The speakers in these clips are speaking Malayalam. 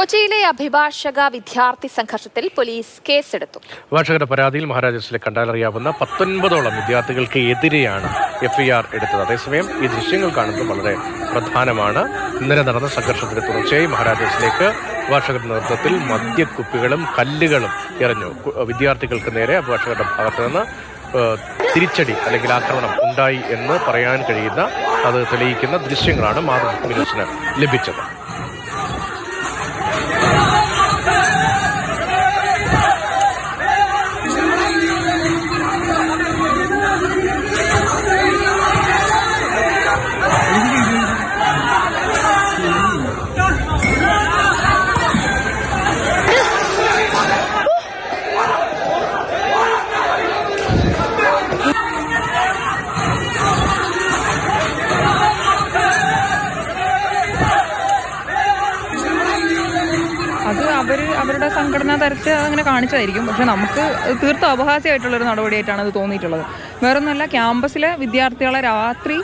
കൊച്ചിയിലെ അഭിഭാഷക വിദ്യാർത്ഥി സംഘർഷത്തിൽ പോലീസ് കേസെടുത്തു. അഭിഭാഷകരുടെ പരാതിയിൽ മഹാരാജാസിലെ കണ്ടാലറിയാവുന്ന 19ഓളം വിദ്യാർത്ഥികൾക്ക് എതിരെയാണ് എഫ്ഐആർ എടുത്തത്. അതേസമയം ഈ ദൃശ്യങ്ങൾ കാണുന്നത് വളരെ പ്രധാനമാണ്. ഇന്നലെ നടന്ന സംഘർഷത്തിന് തുടർച്ചയായി മഹാരാജാസിലേക്ക് അഭിഭാഷകരുടെ നേതൃത്വത്തിൽ മദ്യക്കുപ്പികളും കല്ലുകളും എറിഞ്ഞു. വിദ്യാർത്ഥികൾക്ക് നേരെ അഭിഭാഷകരുടെ ഭാഗത്ത് നിന്ന് തിരിച്ചടി അല്ലെങ്കിൽ ആക്രമണം ഉണ്ടായി എന്ന് പറയാൻ കഴിയുന്ന അത് തെളിയിക്കുന്ന ദൃശ്യങ്ങളാണ് മാതൃഭൂമി ന്യൂസിന് ലഭിച്ചത്. അത് അവരുടെ സംഘടനാ തരത്തിൽ അങ്ങനെ കാണിച്ചതായിരിക്കും. പക്ഷെ നമുക്ക് തീർത്തും അപഹാസ്യമായിട്ടുള്ളൊരു നടപടിയായിട്ടാണ് അത് തോന്നിയിട്ടുള്ളത്. വേറൊന്നുമല്ല, ക്യാമ്പസിലെ വിദ്യാർത്ഥികളെ രാത്രി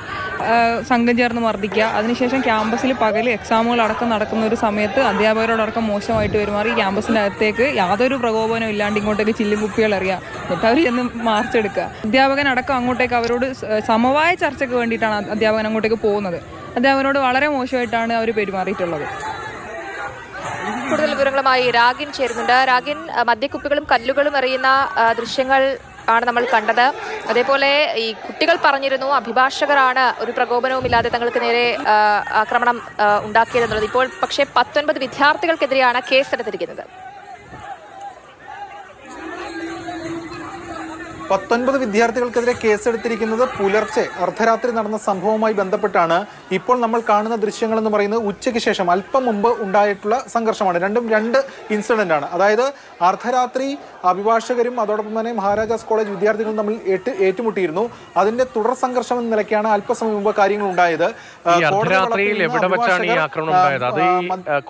സംഘം ചേർന്ന് മർദ്ദിക്കുക, അതിനുശേഷം ക്യാമ്പസിൽ പകൽ എക്സാമുകൾ അടക്കം നടക്കുന്ന ഒരു സമയത്ത് അധ്യാപകരോടടക്കം മോശമായിട്ട് പെരുമാറി ക്യാമ്പസിൻ്റെ അകത്തേക്ക് യാതൊരു പ്രകോപനവും ഇല്ലാണ്ട് ഇങ്ങോട്ടേക്ക് ചില്ലും കുപ്പികൾ എറിയുക, എന്നിട്ട് അവർ ചെന്ന് മാർച്ചെടുക്കുക. അധ്യാപകനടക്കം അങ്ങോട്ടേക്ക് അവരോട് സമവായ ചർച്ചയ്ക്ക് വേണ്ടിയിട്ടാണ് അധ്യാപകൻ അങ്ങോട്ടേക്ക് പോകുന്നത്. അധ്യാപകനോട് വളരെ മോശമായിട്ടാണ് അവർ പെരുമാറിയിട്ടുള്ളത്. കൂടുതൽ വിവരങ്ങളുമായി രാഗിൻ ചേരുന്നുണ്ട്. രാഗിൻ, മദ്യക്കുപ്പികളും കല്ലുകളും എറിയുന്ന ദൃശ്യങ്ങൾ ആണ് നമ്മൾ കണ്ടത്. അതേപോലെ ഈ കുട്ടികൾ പറഞ്ഞിരുന്നു അഭിഭാഷകരാണ് ഒരു പ്രകോപനവുമില്ലാതെ തങ്ങൾക്ക് നേരെ ആക്രമണം ഉണ്ടാക്കിയതെന്നുള്ളത്. ഇപ്പോൾ പക്ഷേ 19 വിദ്യാർത്ഥികൾക്കെതിരെയാണ് കേസെടുത്തിരിക്കുന്നത്. 19 വിദ്യാർത്ഥികൾക്കെതിരെ കേസെടുത്തിരിക്കുന്നത് പുലർച്ചെ അർദ്ധരാത്രി നടന്ന സംഭവവുമായി ബന്ധപ്പെട്ടാണ്. ഇപ്പോൾ നമ്മൾ കാണുന്ന ദൃശ്യങ്ങൾ എന്ന് പറയുന്നത് ഉച്ചയ്ക്ക് ശേഷം അല്പം മുമ്പ് ഉണ്ടായിട്ടുള്ള സംഘർഷമാണ്. രണ്ടും രണ്ട് ഇൻസിഡന്റ് ആണ്. അതായത് അർദ്ധരാത്രി അഭിഭാഷകരും അതോടൊപ്പം തന്നെ മഹാരാജാസ് കോളേജ് വിദ്യാർത്ഥികളും തമ്മിൽ ഏറ്റുമുട്ടിയിരുന്നു. അതിന്റെ തുടർ സംഘർഷം എന്ന നിലയ്ക്കാണ് അല്പസമയം മുമ്പ് കാര്യങ്ങൾ ഉണ്ടായത്.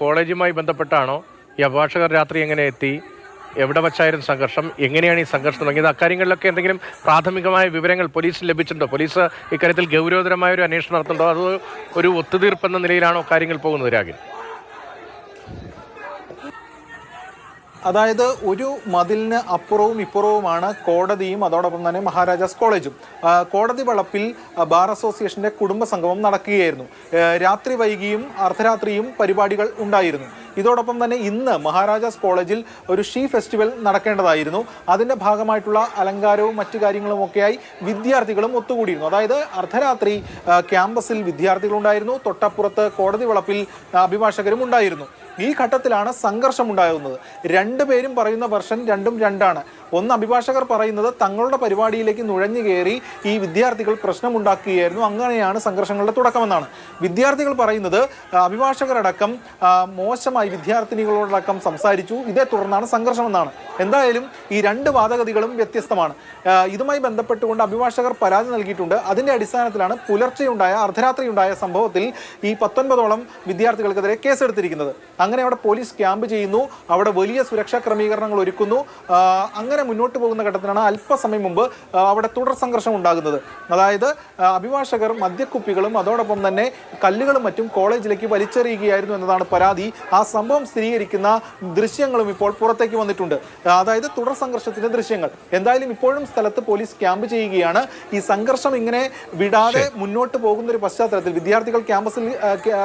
കോളേജുമായി ബന്ധപ്പെട്ടാണോ? ഈ അഭിഭാഷകർ രാത്രി എങ്ങനെ എത്തി? എവിടെ വച്ചായിരുന്നു സംഘർഷം? എങ്ങനെയാണ് ഈ സംഘർഷം തുടങ്ങിയത്? അക്കാര്യങ്ങളിലൊക്കെ എന്തെങ്കിലും പ്രാഥമികമായ വിവരങ്ങൾ പോലീസിന് ലഭിച്ചിട്ടുണ്ടോ? പോലീസ് ഇക്കാര്യത്തിൽ ഗൗരവതരമായ ഒരു അന്വേഷണം നടത്തുന്നുണ്ടോ? അതോ ഒരു ഒത്തുതീർപ്പെന്ന നിലയിലാണോ കാര്യങ്ങൾ പോകുന്നത്? രാഗിൻ, അതായത് ഒരു മതിലിന് അപ്പുറവും ഇപ്പുറവുമാണ് കോടതിയും അതോടൊപ്പം തന്നെ മഹാരാജാസ് കോളേജും. കോടതി വളപ്പിൽ ബാർ അസോസിയേഷന്റെ കുടുംബ സംഗമം നടക്കുകയായിരുന്നു. രാത്രി വൈകിയും അർദ്ധരാത്രിയും പരിപാടികൾ ഉണ്ടായിരുന്നു. ഇതോടൊപ്പം തന്നെ ഇന്ന് മഹാരാജാസ് കോളേജിൽ ഒരു ഷീ ഫെസ്റ്റിവൽ നടക്കേണ്ടതായിരുന്നു. അതിന്റെ ഭാഗമായിട്ടുള്ള അലങ്കാരവും മറ്റു കാര്യങ്ങളുമൊക്കെയായി വിദ്യാർത്ഥികളും ഒത്തുകൂടിയിരുന്നു. അതായത് അർദ്ധരാത്രി ക്യാമ്പസിൽ വിദ്യാർത്ഥികളുണ്ടായിരുന്നു, തൊട്ടപ്പുറത്ത് കോടതി വളപ്പിൽ അഭിഭാഷകരും ഉണ്ടായിരുന്നു. ഈ ഘട്ടത്തിലാണ് സംഘർഷം ഉണ്ടാകുന്നത്. രണ്ടുപേരും പറയുന്ന വെർഷൻ രണ്ടും രണ്ടാണ്. ഒന്ന്, അഭിഭാഷകർ പറയുന്നത് തങ്ങളുടെ പരിപാടിയിലേക്ക് നുഴഞ്ഞു കയറി ഈ വിദ്യാർത്ഥികൾ പ്രശ്നമുണ്ടാക്കുകയായിരുന്നു, അങ്ങനെയാണ് സംഘർഷങ്ങളുടെ തുടക്കമെന്നാണ്. വിദ്യാർത്ഥികൾ പറയുന്നത് അഭിഭാഷകരടക്കം മോശമായി വിദ്യാർത്ഥിനികളോടക്കം സംസാരിച്ചു, ഇതേ തുടർന്നാണ് സംഘർഷമെന്നാണ്. എന്തായാലും ഈ രണ്ട് വാദഗതികളും വ്യത്യസ്തമാണ്. ഇതുമായി ബന്ധപ്പെട്ടുകൊണ്ട് അഭിഭാഷകർ പരാതി നൽകിയിട്ടുണ്ട്. അതിന്റെ അടിസ്ഥാനത്തിലാണ് പുലർച്ചെയുണ്ടായ അർദ്ധരാത്രിയുണ്ടായ സംഭവത്തിൽ ഈ 19ഓളം വിദ്യാർത്ഥികൾക്കെതിരെ കേസെടുത്തിരിക്കുന്നത്. അങ്ങനെ അവിടെ പോലീസ് ക്യാമ്പ് ചെയ്യുന്നു, അവിടെ വലിയ സുരക്ഷാ ക്രമീകരണങ്ങൾ ഒരുക്കുന്നു. അങ്ങനെ മുന്നോട്ട് പോകുന്ന ഘട്ടത്തിലാണ് അല്പസമയം മുമ്പ് അവിടെ തുടർ സംഘർഷം ഉണ്ടാകുന്നത്. അതായത് അഭിഭാഷകർ മദ്യക്കുപ്പികളും അതോടൊപ്പം തന്നെ കല്ലുകളും മറ്റും കോളേജിലേക്ക് വലിച്ചെറിയുകയായിരുന്നു എന്നതാണ് പരാതി. ആ സംഭവം സ്ഥിരീകരിക്കുന്ന ദൃശ്യങ്ങളും ഇപ്പോൾ പുറത്തേക്ക് വന്നിട്ടുണ്ട്. അതായത് തുടർ സംഘർഷത്തിന്റെ ദൃശ്യങ്ങൾ. എന്തായാലും ഇപ്പോഴും സ്ഥലത്ത് പോലീസ് ക്യാമ്പ് ചെയ്യുകയാണ്. ഈ സംഘർഷം ഇങ്ങനെ വിടാതെ മുന്നോട്ട് പോകുന്ന ഒരു പശ്ചാത്തലത്തിൽ വിദ്യാർത്ഥികൾ ക്യാമ്പസിൽ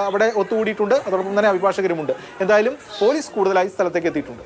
അവിടെ ഒത്തുകൂടിയിട്ടുണ്ട്, അതോടൊപ്പം തന്നെ അഭിഭാഷകരുമുണ്ട്. എന്തായാലും പോലീസ് കൂടുതലായി സ്ഥലത്തേക്ക് എത്തിയിട്ടുണ്ട്.